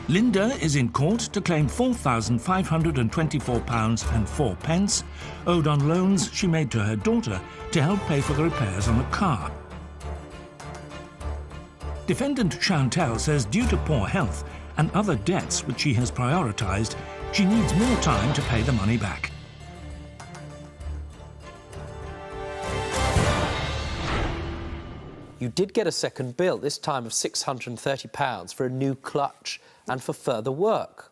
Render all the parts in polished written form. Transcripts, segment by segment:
Lynda is in court to claim £4,524.04 owed on loans she made to her daughter to help pay for the repairs on a car. Defendant Chantelle says due to poor health and other debts which she has prioritised, she needs more time to pay the money back. You did get a second bill, this time of £630 for a new clutch and for further work.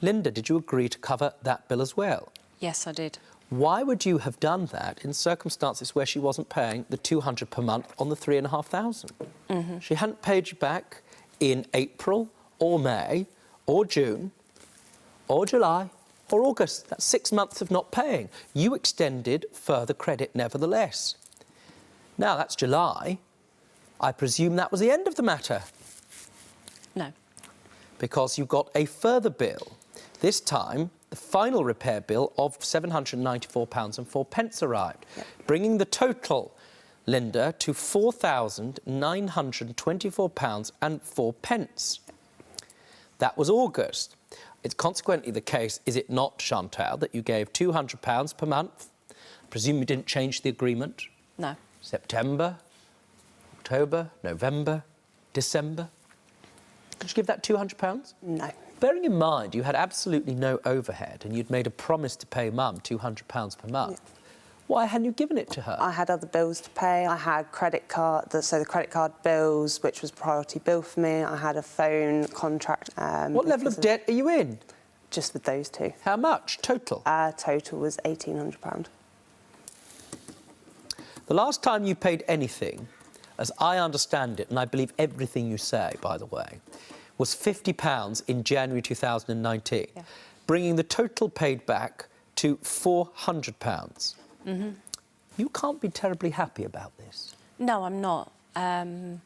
Lynda, did you agree to cover that bill as well? Yes, I did. Why would you have done that in circumstances where she wasn't paying the £200 per month on the £3,500? She hadn't paid you back in April or May or June or July or August. That's 6 months of not paying. You extended further credit nevertheless. Now, that's July. I presume that was the end of the matter. No. Because you got a further bill. This time, the final repair bill of £794.04 arrived, bringing the total, Lynda, to £4,924.04. That was August. It's consequently the case, is it not, Chantelle, that you gave £200 per month? I presume you didn't change the agreement? No. September, October, November, December. Did you give that £200? No. Bearing in mind you had absolutely no overhead and you'd made a promise to pay Mum £200 per month, why hadn't you given it to her? I had other bills to pay. I had credit card, so the credit card bills, which was a priority bill for me. I had a phone contract. What level of debt are you in? Just with those two. How much total? Total was £1,800. The last time you paid anything, as I understand it, and I believe everything you say, by the way, was £50 in January 2019, bringing the total paid back to £400. You can't be terribly happy about this. No, I'm not. I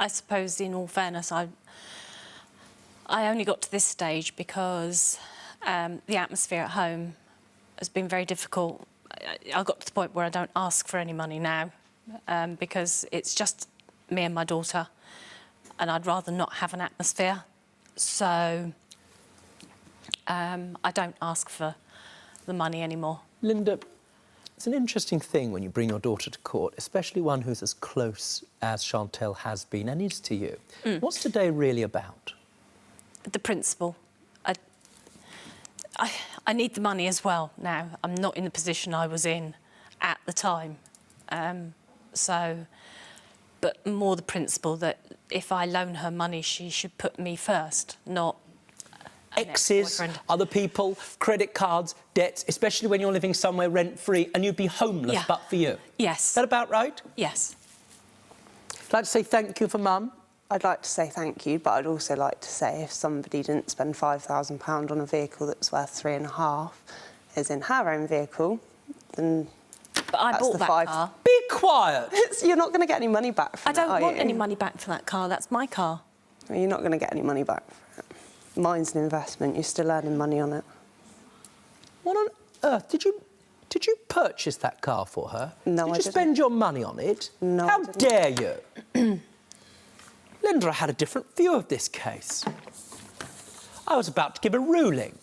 suppose, in all fairness, I only got to this stage because the atmosphere at home has been very difficult. I got to the point where I don't ask for any money now because it's just me and my daughter, and I'd rather not have an atmosphere. So I don't ask for the money anymore. Lynda, it's an interesting thing when you bring your daughter to court, especially one who's as close as Chantelle has been and is to you. What's today really about? The principle. I need the money as well now. I'm not in the position I was in at the time. But more the principle that if I loan her money, she should put me first, not Exes, other people, credit cards, debts, especially when you're living somewhere rent-free and you'd be homeless but for you. Yes. Is that about right? Yes. I'd like to say thank you for Mum. I'd like to say thank you, but I'd also like to say if somebody didn't spend £5,000 on a vehicle that's worth £3.5, as in her own vehicle, then but I bought that car. Be quiet! You're not going to get any money back from I don't want you? any money back for that car. That's my car. Well, you're not going to get any money back for it. Mine's an investment. You're still earning money on it. What on earth? Did you purchase that car for her? No, I didn't. Did you spend your money on it? No, How I didn't. dare you? Lynda had a different view of this case. I was about to give a ruling.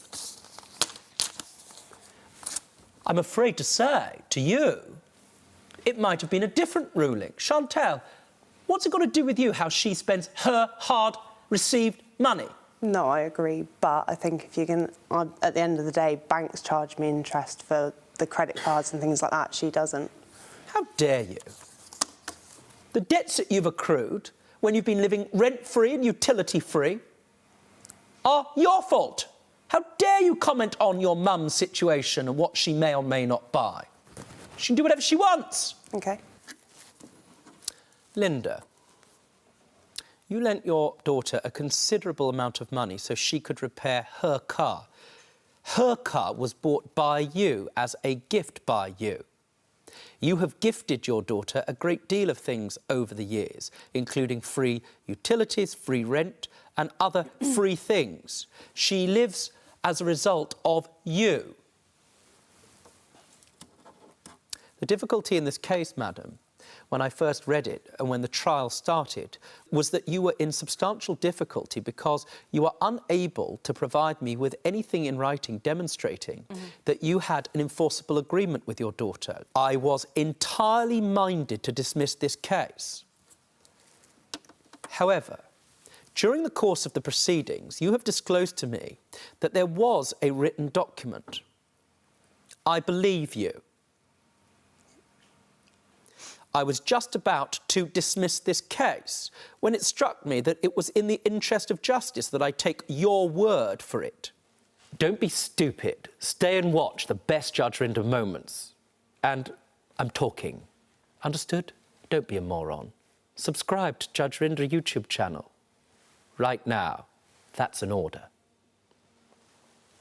I'm afraid to say, to you, it might have been a different ruling. Chantelle, what's it got to do with you how she spends her hard-received money? No, I agree, but I think if you can, at the end of the day, banks charge me interest for the credit cards and things like that. She doesn't. How dare you? The debts that you've accrued when you've been living rent-free and utility-free are your fault. How dare you comment on your mum's situation and what she may or may not buy? She can do whatever she wants. OK. Lynda, you lent your daughter a considerable amount of money so she could repair her car. Her car was bought by you as a gift by you. You have gifted your daughter a great deal of things over the years, including free utilities, free rent and other free things. She lives as a result of you. The difficulty in this case, madam, when I first read it and when the trial started was that you were in substantial difficulty because you are unable to provide me with anything in writing demonstrating that you had an enforceable agreement with your daughter. I was entirely minded to dismiss this case. However, during the course of the proceedings, you have disclosed to me that there was a written document. I believe you. I was just about to dismiss this case when it struck me that it was in the interest of justice that I take your word for it. Don't be stupid. Stay and watch the best Judge Rinder moments. And I'm talking. Understood? Don't be a moron. Subscribe to Judge Rinder YouTube channel. Right now. That's an order.